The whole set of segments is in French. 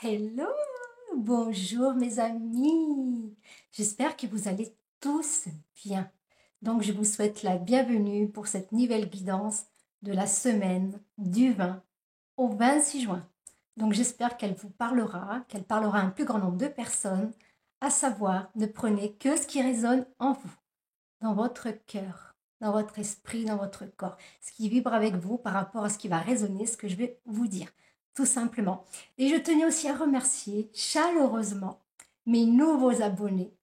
Hello, bonjour mes amis. J'espère que vous allez tous bien. Donc je vous souhaite la bienvenue pour cette nouvelle guidance de la semaine du 20 au 26 juin. Donc j'espère qu'elle vous parlera, qu'elle parlera à un plus grand nombre de personnes, à savoir ne prenez que ce qui résonne en vous, dans votre cœur, dans votre esprit, dans votre corps, ce qui vibre avec vous par rapport à ce qui va résonner, ce que je vais vous dire, tout simplement. Et je tenais aussi à remercier chaleureusement mes nouveaux abonnés.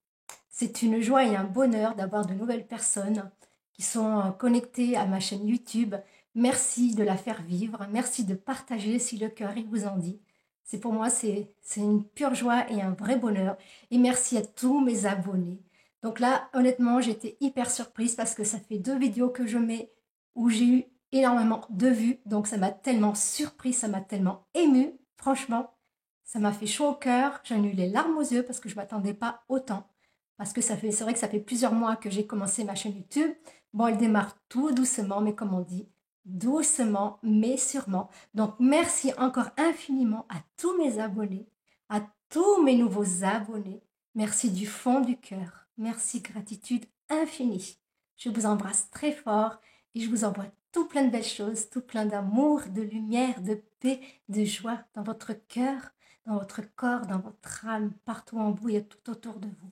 C'est une joie et un bonheur d'avoir de nouvelles personnes qui sont connectées à ma chaîne YouTube. Merci de la faire vivre, merci de partager si le cœur il vous en dit. C'est pour moi, c'est une pure joie et un vrai bonheur. Et merci à tous mes abonnés. Donc là, honnêtement, j'étais hyper surprise parce que ça fait 2 vidéos que je mets où j'ai eu énormément de vues. Donc ça m'a tellement surprise, ça m'a tellement émue. Franchement, ça m'a fait chaud au cœur. J'ai eu les larmes aux yeux parce que je ne m'attendais pas autant. Parce que c'est vrai que ça fait plusieurs mois que j'ai commencé ma chaîne YouTube. Bon, elle démarre tout doucement, mais comme on dit, doucement, mais sûrement. Donc, merci encore infiniment à tous mes abonnés, à tous mes nouveaux abonnés. Merci du fond du cœur. Merci, gratitude infinie. Je vous embrasse très fort et je vous envoie tout plein de belles choses, tout plein d'amour, de lumière, de paix, de joie dans votre cœur, dans votre corps, dans votre âme, partout en vous et tout autour de vous.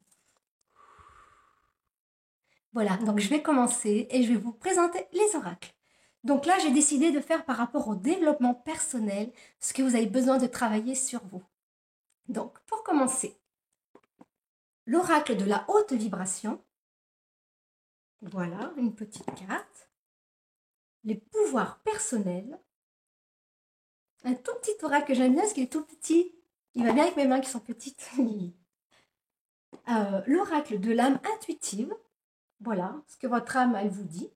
Voilà, donc je vais commencer et je vais vous présenter les oracles. Donc là, j'ai décidé de faire par rapport au développement personnel ce que vous avez besoin de travailler sur vous. Donc, pour commencer, l'oracle de la haute vibration. Voilà, une petite carte. Les pouvoirs personnels. Un tout petit oracle que j'aime bien parce qu'il est tout petit. Il va bien avec mes mains qui sont petites. L'oracle de l'âme intuitive. Voilà, ce que votre âme, elle vous dit.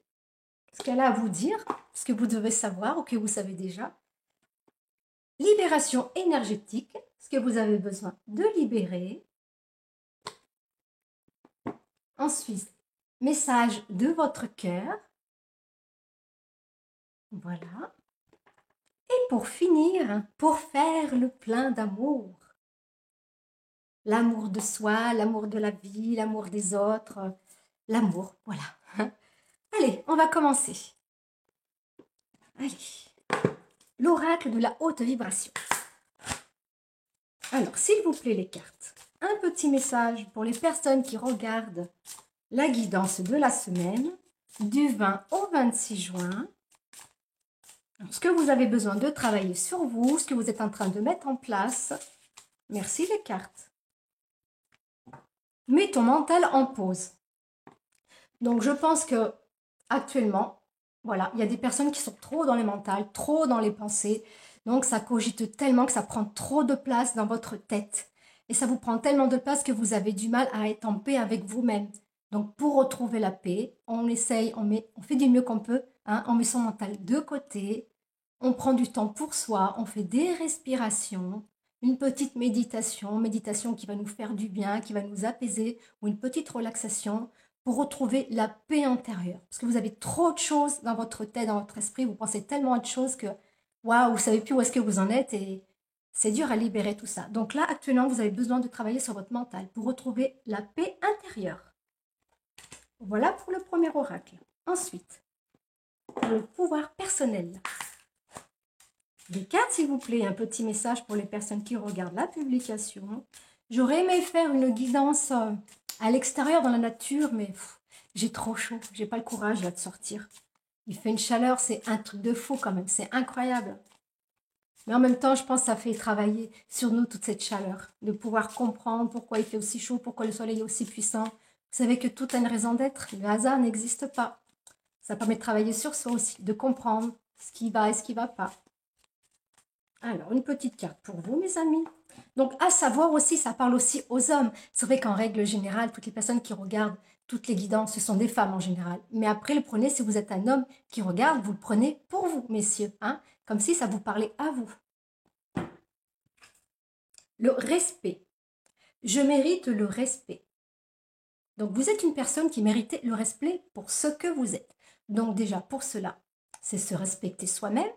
Ce qu'elle a à vous dire, ce que vous devez savoir ou que vous savez déjà. Libération énergétique, ce que vous avez besoin de libérer. Ensuite, message de votre cœur. Voilà. Et pour finir, pour faire le plein d'amour. L'amour de soi, l'amour de la vie, l'amour des autres, l'amour, voilà. Allez, on va commencer. Allez. L'oracle de la haute vibration. Alors, s'il vous plaît, les cartes, un petit message pour les personnes qui regardent la guidance de la semaine du 20 au 26 juin. Alors, ce que vous avez besoin de travailler sur vous, ce que vous êtes en train de mettre en place. Merci les cartes. Mets ton mental en pause. Donc, je pense que actuellement, voilà, il y a des personnes qui sont trop dans les mentales, trop dans les pensées. Donc, ça cogite tellement que ça prend trop de place dans votre tête. Et ça vous prend tellement de place que vous avez du mal à être en paix avec vous-même. Donc, pour retrouver la paix, on essaye, on fait du mieux qu'on peut, hein, on met son mental de côté, on prend du temps pour soi, on fait des respirations, une petite méditation, méditation qui va nous faire du bien, qui va nous apaiser, ou une petite relaxation pour retrouver la paix intérieure. Parce que vous avez trop de choses dans votre tête, dans votre esprit, vous pensez tellement à de choses que, waouh, vous savez plus où est-ce que vous en êtes et c'est dur à libérer tout ça. Donc là, actuellement, vous avez besoin de travailler sur votre mental pour retrouver la paix intérieure. Voilà pour le premier oracle. Ensuite, pour le pouvoir personnel. Les cartes, s'il vous plaît, un petit message pour les personnes qui regardent la publication. J'aurais aimé faire une guidance à l'extérieur dans la nature, mais j'ai trop chaud. J'ai pas le courage là de sortir. Il fait une chaleur, c'est un truc de fou quand même. C'est incroyable. Mais en même temps, je pense que ça fait travailler sur nous toute cette chaleur. De pouvoir comprendre pourquoi il fait aussi chaud, pourquoi le soleil est aussi puissant. Vous savez que tout a une raison d'être. Le hasard n'existe pas. Ça permet de travailler sur soi aussi, de comprendre ce qui va et ce qui ne va pas. Alors, une petite carte pour vous, mes amis. Donc, à savoir aussi, ça parle aussi aux hommes. C'est vrai qu'en règle générale, toutes les personnes qui regardent toutes les guidances, ce sont des femmes en général. Mais après, le prenez, si vous êtes un homme qui regarde, vous le prenez pour vous, messieurs. Hein, comme si ça vous parlait à vous. Le respect. Je mérite le respect. Donc, vous êtes une personne qui mérite le respect pour ce que vous êtes. Donc, déjà, pour cela, c'est se respecter soi-même.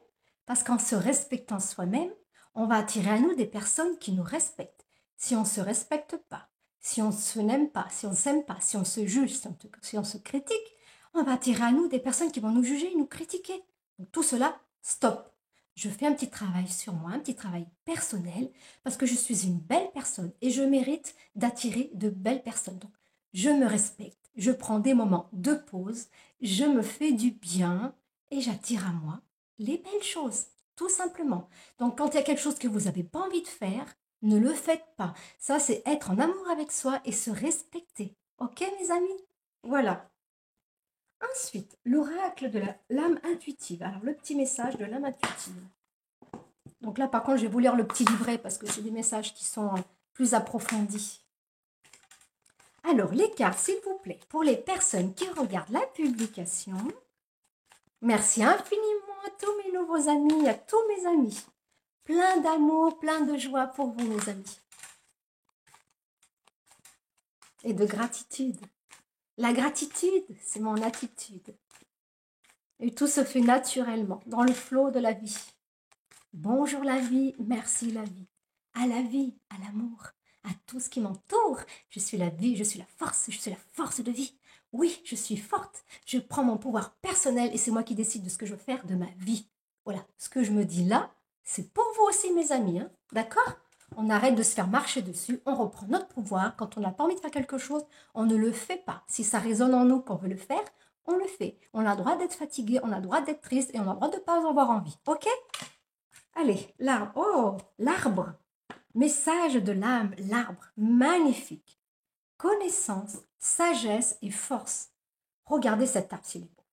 Parce qu'en se respectant soi-même, On va attirer à nous des personnes qui nous respectent. Si on ne se respecte pas, si on ne se n'aime pas, si on ne s'aime pas, si on se juge, si on se critique, on va attirer à nous des personnes qui vont nous juger, nous critiquer. Donc tout cela, stop. Je fais un petit travail sur moi, un petit travail personnel, parce que je suis une belle personne et je mérite d'attirer de belles personnes. Donc, je me respecte, je prends des moments de pause, je me fais du bien et j'attire à moi les belles choses, tout simplement. Donc, quand il y a quelque chose que vous n'avez pas envie de faire, ne le faites pas. Ça, c'est être en amour avec soi et se respecter. Ok, mes amis? Voilà. Ensuite, l'oracle de l'âme intuitive. Alors, le petit message de l'âme intuitive. Donc là, par contre, je vais vous lire le petit livret parce que c'est des messages qui sont plus approfondis. Alors, les cartes, s'il vous plaît, pour les personnes qui regardent la publication. Merci infiniment à tous mes nouveaux amis, à tous mes amis. Plein d'amour, plein de joie pour vous, mes amis. Et de gratitude. La gratitude, c'est mon attitude. Et tout se fait naturellement, dans le flot de la vie. Bonjour la vie, merci la vie. À la vie, à l'amour, à tout ce qui m'entoure. Je suis la vie, je suis la force de vie. Oui, je suis forte, je prends mon pouvoir personnel et c'est moi qui décide de ce que je veux faire de ma vie. Voilà, ce que je me dis là, c'est pour vous aussi mes amis, hein, d'accord? On arrête de se faire marcher dessus, on reprend notre pouvoir. Quand on n'a pas envie de faire quelque chose, on ne le fait pas. Si ça résonne en nous qu'on veut le faire, on le fait. On a le droit d'être fatigué, on a le droit d'être triste et on a le droit de ne pas avoir envie, ok? Allez, l'arbre. Oh, l'arbre. Message de l'âme, l'arbre. Magnifique. Connaissance, sagesse et force. Regardez cet arbre, s'il est beau.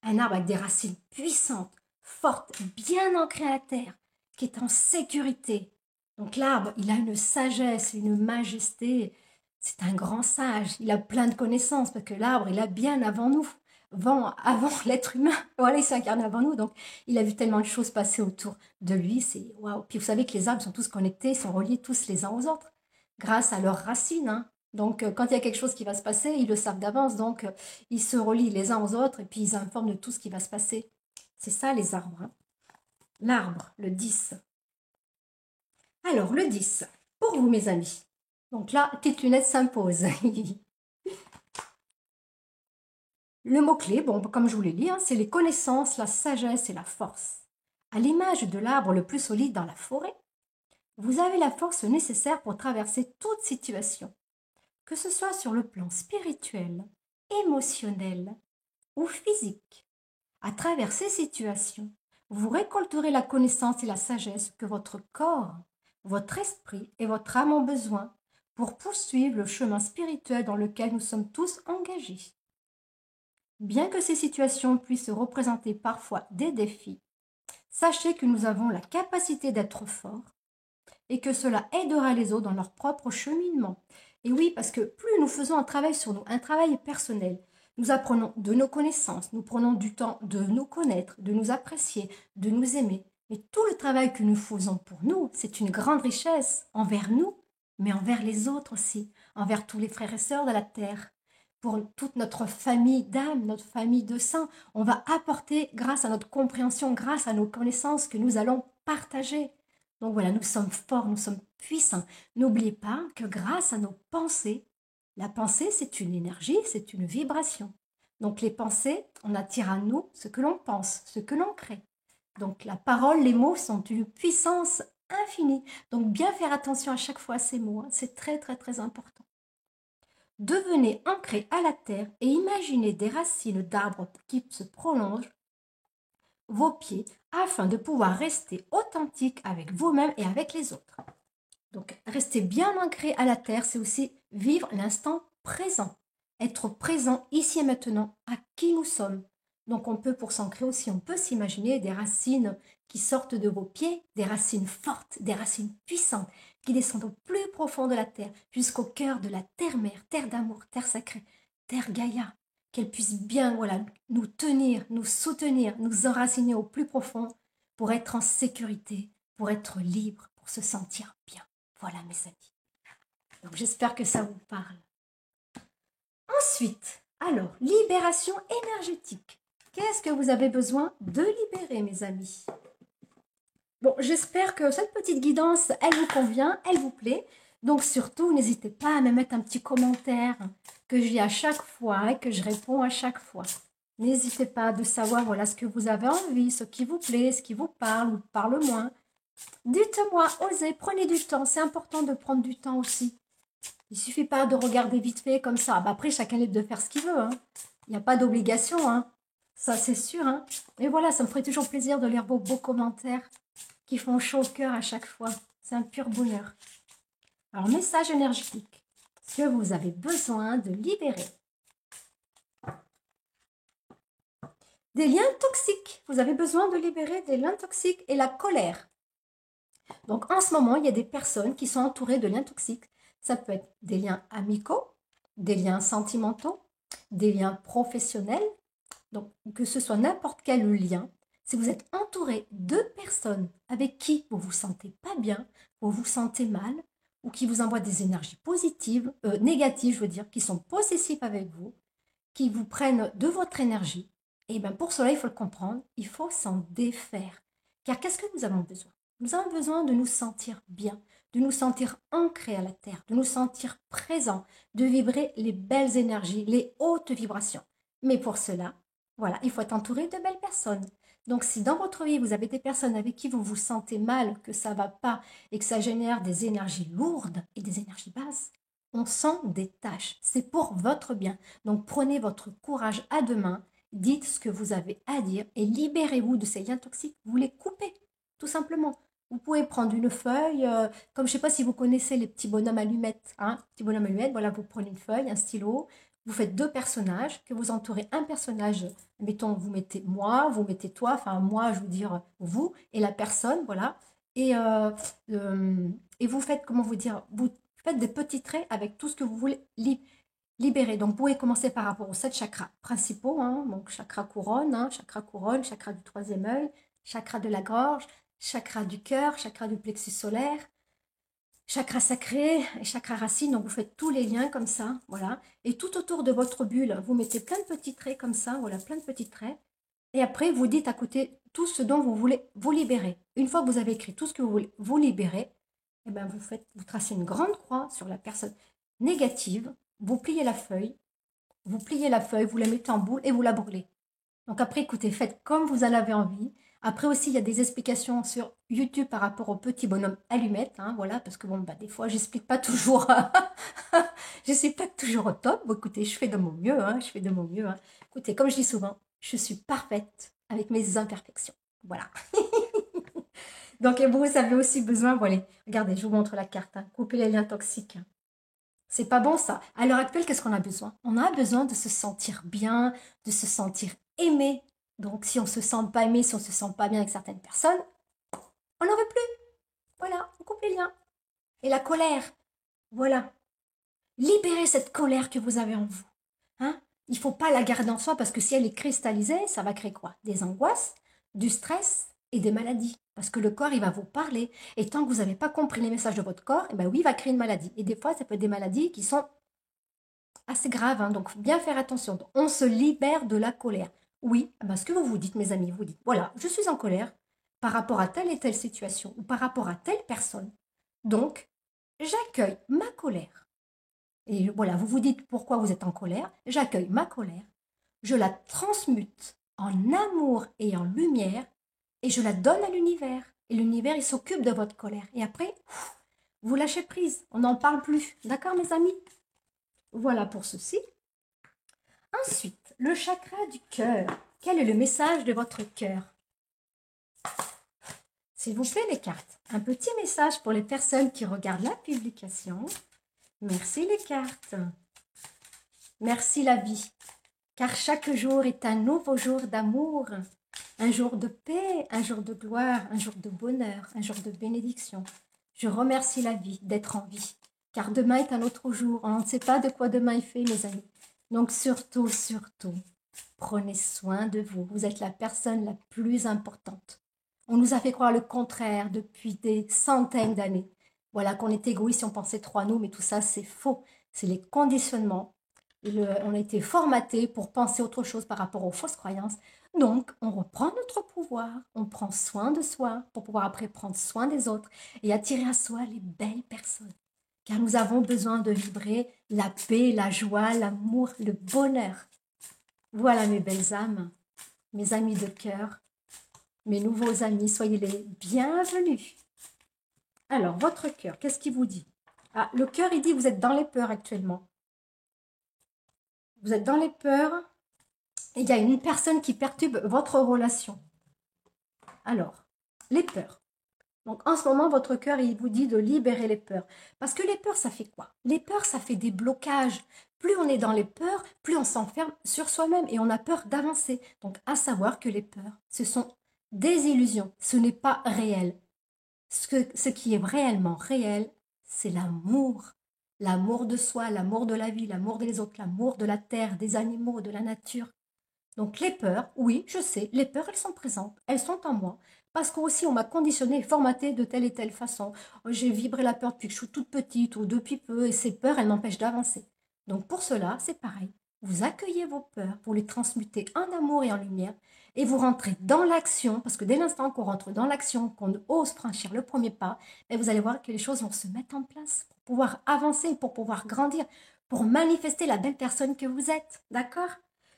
Un arbre avec des racines puissantes, fortes, bien ancrées à la terre, qui est en sécurité. Donc l'arbre, il a une sagesse, une majesté. C'est un grand sage. Il a plein de connaissances parce que l'arbre, il a bien avant nous. Avant l'être humain. Voilà, il s'est incarné avant nous. Donc, il a vu tellement de choses passer autour de lui. C'est waouh. Puis vous savez que les arbres sont tous connectés, sont reliés tous les uns aux autres grâce à leurs racines. Hein. Donc, quand il y a quelque chose qui va se passer, ils le savent d'avance. Donc, ils se relient les uns aux autres et puis ils informent de tout ce qui va se passer. C'est ça, les arbres. Hein. L'arbre, le 10. Alors, le 10, pour vous, mes amis. Donc là, petite lunette s'impose. Le mot-clé, bon, comme je vous l'ai dit, hein, c'est les connaissances, la sagesse et la force. À l'image de l'arbre le plus solide dans la forêt, vous avez la force nécessaire pour traverser toute situation, que ce soit sur le plan spirituel, émotionnel ou physique. À travers ces situations, vous récolterez la connaissance et la sagesse que votre corps, votre esprit et votre âme ont besoin pour poursuivre le chemin spirituel dans lequel nous sommes tous engagés. Bien que ces situations puissent représenter parfois des défis, sachez que nous avons la capacité d'être forts et que cela aidera les autres dans leur propre cheminement. Et oui, parce que plus nous faisons un travail sur nous, un travail personnel, nous apprenons de nos connaissances, nous prenons du temps de nous connaître, de nous apprécier, de nous aimer. Mais tout le travail que nous faisons pour nous, c'est une grande richesse envers nous, mais envers les autres aussi, envers tous les frères et sœurs de la terre. Pour toute notre famille d'âme, notre famille de saints, on va apporter grâce à notre compréhension, grâce à nos connaissances que nous allons partager. Donc voilà, nous sommes forts, nous sommes puissants. N'oubliez pas que grâce à nos pensées, la pensée c'est une énergie, c'est une vibration. Donc les pensées, on attire à nous ce que l'on pense, ce que l'on crée. Donc la parole, les mots sont une puissance infinie. Donc bien faire attention à chaque fois à ces mots, hein, c'est très très très important. Devenez ancré à la terre et imaginez des racines d'arbres qui se prolongent vos pieds afin de pouvoir rester authentique avec vous-même et avec les autres. Donc, rester bien ancré à la terre, c'est aussi vivre l'instant présent. Être présent ici et maintenant à qui nous sommes. Donc, on peut, pour s'ancrer aussi, on peut s'imaginer des racines qui sortent de vos pieds, des racines fortes, des racines puissantes, qui descendent au plus profond de la terre, jusqu'au cœur de la terre-mère, terre d'amour, terre sacrée, terre Gaïa. Qu'elle puisse bien voilà, nous tenir, nous soutenir, nous enraciner au plus profond pour être en sécurité, pour être libre, pour se sentir bien. Voilà mes amis. Donc j'espère que ça vous parle. Ensuite, alors, libération énergétique. Qu'est-ce que vous avez besoin de libérer mes amis? Bon, j'espère que cette petite guidance, elle vous convient, elle vous plaît. Donc surtout, n'hésitez pas à me mettre un petit commentaire que je lis à chaque fois et que je réponds à chaque fois. N'hésitez pas de savoir voilà ce que vous avez envie, ce qui vous plaît, ce qui vous parle ou parle moins. Dites-moi, osez, prenez du temps. C'est important de prendre du temps aussi. Il suffit pas de regarder vite fait comme ça. Bah, après, chacun est libre de faire ce qu'il veut. Hein. Il n'y a pas d'obligation. Hein. Ça, c'est sûr. Hein. Et voilà, ça me ferait toujours plaisir de lire vos beaux commentaires qui font chaud au cœur à chaque fois. C'est un pur bonheur. Alors, message énergétique. Ce que vous avez besoin de libérer. Des liens toxiques. Vous avez besoin de libérer des liens toxiques et la colère. Donc, en ce moment, il y a des personnes qui sont entourées de liens toxiques. Ça peut être des liens amicaux, des liens sentimentaux, des liens professionnels. Donc, que ce soit n'importe quel lien, si vous êtes entouré de personnes avec qui vous vous sentez pas bien, vous vous sentez mal, ou qui vous envoient des énergies positives, négatives, je veux dire, qui sont possessives avec vous, qui vous prennent de votre énergie, et bien pour cela, il faut le comprendre, il faut s'en défaire. Car qu'est-ce que nous avons besoin? Nous avons besoin de nous sentir bien, de nous sentir ancrés à la terre, de nous sentir présents, de vibrer les belles énergies, les hautes vibrations. Mais pour cela, voilà, il faut être entouré de belles personnes. Donc si dans votre vie, vous avez des personnes avec qui vous vous sentez mal, que ça ne va pas et que ça génère des énergies lourdes et des énergies basses, on s'en détache. C'est pour votre bien. Donc prenez votre courage à deux mains, dites ce que vous avez à dire et libérez-vous de ces liens toxiques. Vous les coupez, tout simplement. Vous pouvez prendre une feuille, comme je ne sais pas si vous connaissez les petits bonhommes allumettes. Hein, petits bonhommes allumettes, voilà, vous prenez une feuille, un stylo, vous faites deux personnages, que vous entourez un personnage, mettons, vous mettez moi, vous mettez toi, enfin moi, je veux dire vous, et la personne, voilà. Et, euh, et vous faites, comment vous dire, vous faites des petits traits avec tout ce que vous voulez libérer. Donc, vous pouvez commencer par rapport aux 7 chakras principaux, hein, donc chakra couronne, chakra du troisième œil, chakra de la gorge, chakra du cœur, chakra du plexus solaire, chakra sacré et chakra racine. Donc, vous faites tous les liens comme ça, voilà. Et tout autour de votre bulle, vous mettez plein de petits traits comme ça, voilà, plein de petits traits. Et après, vous dites à côté tout ce dont vous voulez vous libérer. Une fois que vous avez écrit tout ce que vous voulez vous libérer, eh ben vous tracez une grande croix sur la personne négative, vous pliez la feuille, vous la mettez en boule et vous la brûlez. Donc après, écoutez, faites comme vous en avez envie. Après aussi, il y a des explications sur YouTube par rapport au petit bonhomme allumette, hein, voilà, parce que bon, bah, des fois, j'explique pas toujours, je suis pas toujours au top. Bon, écoutez, je fais de mon mieux, hein, je fais de mon mieux. Hein. Écoutez, comme je dis souvent, je suis parfaite avec mes imperfections. Voilà. Donc, et vous avez aussi besoin, voilà, regardez, je vous montre la carte, hein, couper les liens toxiques. C'est pas bon ça. À l'heure actuelle, qu'est-ce qu'on a besoin? On a besoin de se sentir bien, de se sentir aimé. Donc si on se sent pas aimé, si on se sent pas bien avec certaines personnes, on n'en veut plus. Voilà, on coupe les liens. Et la colère, voilà. Libérez cette colère que vous avez en vous. Hein? Il ne faut pas la garder en soi parce que si elle est cristallisée, ça va créer quoi? Des angoisses, du stress et des maladies. Parce que le corps, il va vous parler. Et tant que vous n'avez pas compris les messages de votre corps, eh ben oui, il va créer une maladie. Et des fois, ça peut être des maladies qui sont assez grave, hein, donc faut bien faire attention. Donc, on se libère de la colère. Oui, ben, ce que vous vous dites, mes amis, vous dites, voilà, je suis en colère par rapport à telle et telle situation ou par rapport à telle personne. Donc, j'accueille ma colère. Et voilà, vous vous dites pourquoi vous êtes en colère. J'accueille ma colère, je la transmute en amour et en lumière et je la donne à l'univers. Et l'univers, il s'occupe de votre colère. Et après, vous lâchez prise. On n'en parle plus. D'accord, mes amis? Voilà pour ceci. Ensuite, le chakra du cœur. Quel est le message de votre cœur? S'il vous plaît, les cartes. Un petit message pour les personnes qui regardent la publication. Merci les cartes. Merci la vie. Car chaque jour est un nouveau jour d'amour. Un jour de paix, un jour de gloire, un jour de bonheur, un jour de bénédiction. Je remercie la vie d'être en vie. Car demain est un autre jour. On ne sait pas de quoi demain est fait, mes amis. Donc surtout, surtout, prenez soin de vous. Vous êtes la personne la plus importante. On nous a fait croire le contraire depuis des centaines d'années. Voilà, qu'on est égoïste si on pensait trop à nous, mais tout ça, c'est faux. C'est les conditionnements. On a été formaté pour penser autre chose par rapport aux fausses croyances. Donc, on reprend notre pouvoir, on prend soin de soi pour pouvoir après prendre soin des autres et attirer à soi les belles personnes. Car nous avons besoin de vibrer la paix, la joie, l'amour, le bonheur. Voilà mes belles âmes, mes amis de cœur, mes nouveaux amis, soyez les bienvenus. Alors, votre cœur, qu'est-ce qu'il vous dit? Ah, le cœur, il dit, vous êtes dans les peurs actuellement. Vous êtes dans les peurs et il y a une personne qui perturbe votre relation. Alors, les peurs. Donc, en ce moment, votre cœur, il vous dit de libérer les peurs. Parce que les peurs, ça fait quoi? Les peurs, ça fait des blocages. Plus on est dans les peurs, plus on s'enferme sur soi-même et on a peur d'avancer. Donc, à savoir que les peurs, ce sont des illusions. Ce n'est pas réel. Ce qui est réellement réel, c'est l'amour. L'amour de soi, l'amour de la vie, l'amour des autres, l'amour de la terre, des animaux, de la nature. Donc les peurs, oui, je sais, les peurs, elles sont présentes, elles sont en moi. Parce qu'aussi, on m'a conditionné, formaté de telle et telle façon. J'ai vibré la peur depuis que je suis toute petite ou depuis peu, et ces peurs, elles m'empêchent d'avancer. Donc pour cela, c'est pareil. Vous accueillez vos peurs, vous les transmutez en amour et en lumière, et vous rentrez dans l'action, parce que dès l'instant qu'on rentre dans l'action, qu'on ose franchir le premier pas, et vous allez voir que les choses vont se mettre en place pour pouvoir avancer, pour pouvoir grandir, pour manifester la belle personne que vous êtes. D'accord?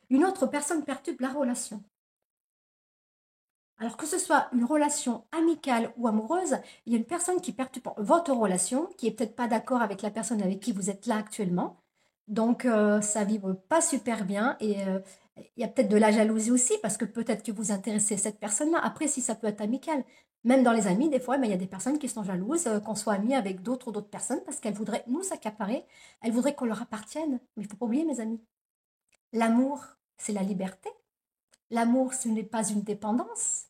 Une autre personne perturbe la relation. Alors que ce soit une relation amicale ou amoureuse, il y a une personne qui perturbe votre relation, qui est peut-être pas d'accord avec la personne avec qui vous êtes là actuellement. Donc ça vibre pas super bien et il y a peut-être de la jalousie aussi parce que peut-être que vous intéressez cette personne-là. Après, si ça peut être amical, même dans les amis, des fois, mais il y a des personnes qui sont jalouses qu'on soit amis avec d'autres personnes parce qu'elles voudraient nous accaparer, elles voudraient qu'on leur appartienne. Mais il faut pas oublier, mes amis, l'amour, c'est la liberté. L'amour, ce n'est pas une dépendance.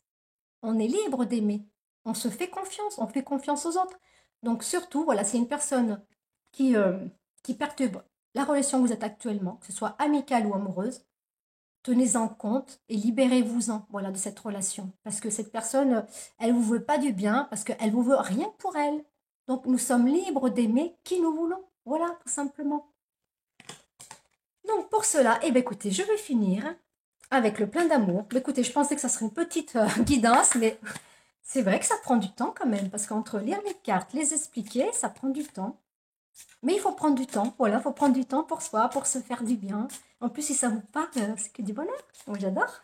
On est libre d'aimer. On se fait confiance aux autres. Donc surtout, voilà, c'est une personne qui, euh, qui perturbe la relation que vous êtes actuellement, que ce soit amicale ou amoureuse. Tenez-en compte et libérez-vous-en, voilà, de cette relation. Parce que cette personne, elle vous veut pas du bien, parce qu'elle vous veut rien que pour elle. Donc nous sommes libres d'aimer qui nous voulons. Voilà, tout simplement. Donc pour cela, eh bien, écoutez, je vais finir avec le plein d'amour. Écoutez, je pensais que ça serait une petite guidance, mais c'est vrai que ça prend du temps quand même, parce qu'entre lire les cartes, les expliquer, ça prend du temps. Mais il faut prendre du temps, voilà, il faut prendre du temps pour soi, pour se faire du bien. En plus, si ça vous parle, c'est que du bonheur. Moi, j'adore.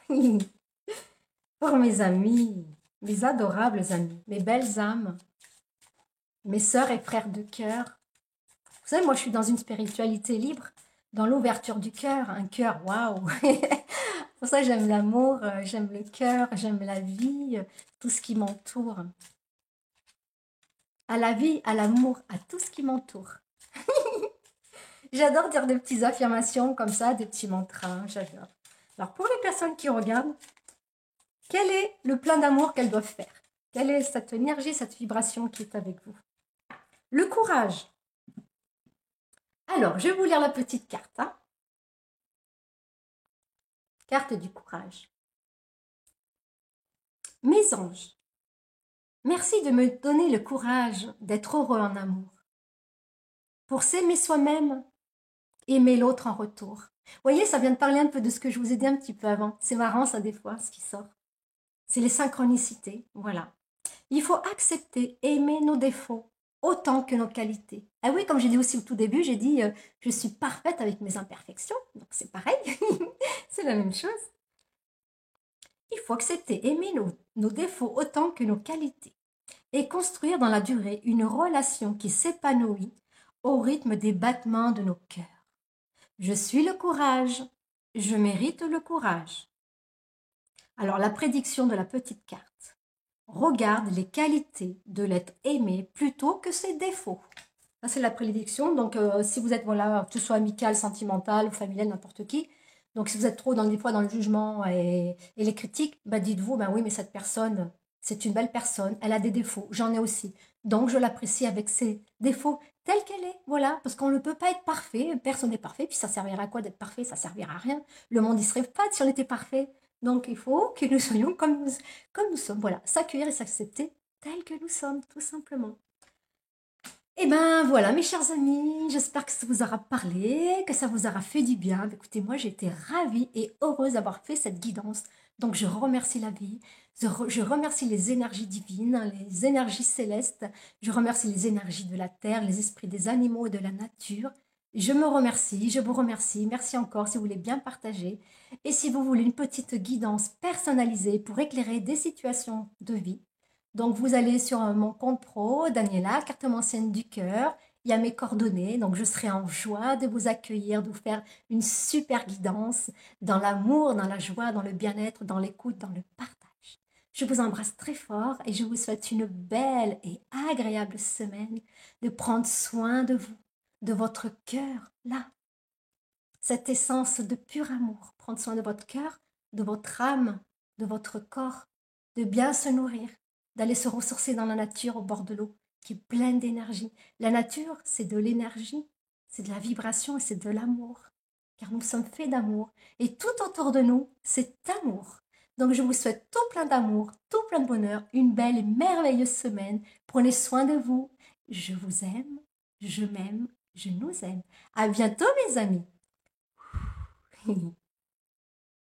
Pour mes amis, mes adorables amis, mes belles âmes, mes sœurs et frères de cœur. Vous savez, moi, je suis dans une spiritualité libre, dans l'ouverture du cœur, un cœur, waouh. Pour ça, j'aime l'amour, j'aime le cœur, j'aime la vie, tout ce qui m'entoure. À la vie, à l'amour, à tout ce qui m'entoure. J'adore dire des petites affirmations comme ça, des petits mantras, j'adore. Alors, pour les personnes qui regardent, quel est le plein d'amour qu'elles doivent faire? Quelle est cette énergie, cette vibration qui est avec vous? Le courage. Alors, je vais vous lire la petite carte. Hein. Carte du courage. Mes anges, merci de me donner le courage d'être heureux en amour. Pour s'aimer soi-même, aimer l'autre en retour. Vous voyez, ça vient de parler un peu de ce que je vous ai dit un petit peu avant. C'est marrant ça des fois, ce qui sort. C'est les synchronicités, voilà. Il faut accepter, aimer nos défauts autant que nos qualités. Ah oui, comme j'ai dit aussi au tout début, j'ai dit je suis parfaite avec mes imperfections, donc c'est pareil, c'est la même chose. Il faut accepter, aimer nos défauts autant que nos qualités et construire dans la durée une relation qui s'épanouit au rythme des battements de nos cœurs. Je suis le courage, je mérite le courage. Alors la prédiction de la petite carte. Regarde les qualités de l'être aimé plutôt que ses défauts. Ça, c'est la prédiction. Donc, si vous êtes, voilà, que ce soit amical, sentimental, familial, n'importe qui, donc si vous êtes trop des fois dans le jugement et les critiques, bah dites-vous, ben oui, mais cette personne, c'est une belle personne, elle a des défauts, j'en ai aussi. Donc, je l'apprécie avec ses défauts telle qu'elle est, voilà, parce qu'on ne peut pas être parfait, personne n'est parfait, puis ça servira à quoi d'être parfait? Ça servira à rien. Le monde, il serait pas si on était parfait. Donc, il faut que nous soyons comme nous sommes, voilà, s'accueillir et s'accepter tel que nous sommes, tout simplement. Et ben voilà, mes chers amis, j'espère que ça vous aura parlé, que ça vous aura fait du bien. Écoutez, moi, j'ai été ravie et heureuse d'avoir fait cette guidance Donc je remercie la vie, je remercie les énergies divines, les énergies célestes, je remercie les énergies de la terre, les esprits des animaux et de la nature. Je me remercie, je vous remercie. Merci encore si vous voulez bien partager. Et si vous voulez une petite guidance personnalisée pour éclairer des situations de vie, donc vous allez sur mon compte pro, Daniela, carte mensienne du cœur. Il y a mes coordonnées, donc je serai en joie de vous accueillir, de vous faire une super guidance dans l'amour, dans la joie, dans le bien-être, dans l'écoute, dans le partage. Je vous embrasse très fort et je vous souhaite une belle et agréable semaine, de prendre soin de vous, de votre cœur, là, cette essence de pur amour. Prendre soin de votre cœur, de votre âme, de votre corps, de bien se nourrir, d'aller se ressourcer dans la nature au bord de l'eau, qui est pleine d'énergie. La nature, c'est de l'énergie, c'est de la vibration et c'est de l'amour. Car nous sommes faits d'amour. Et tout autour de nous, c'est amour. Donc je vous souhaite tout plein d'amour, tout plein de bonheur, une belle et merveilleuse semaine. Prenez soin de vous. Je vous aime, je m'aime, je nous aime. À bientôt mes amis.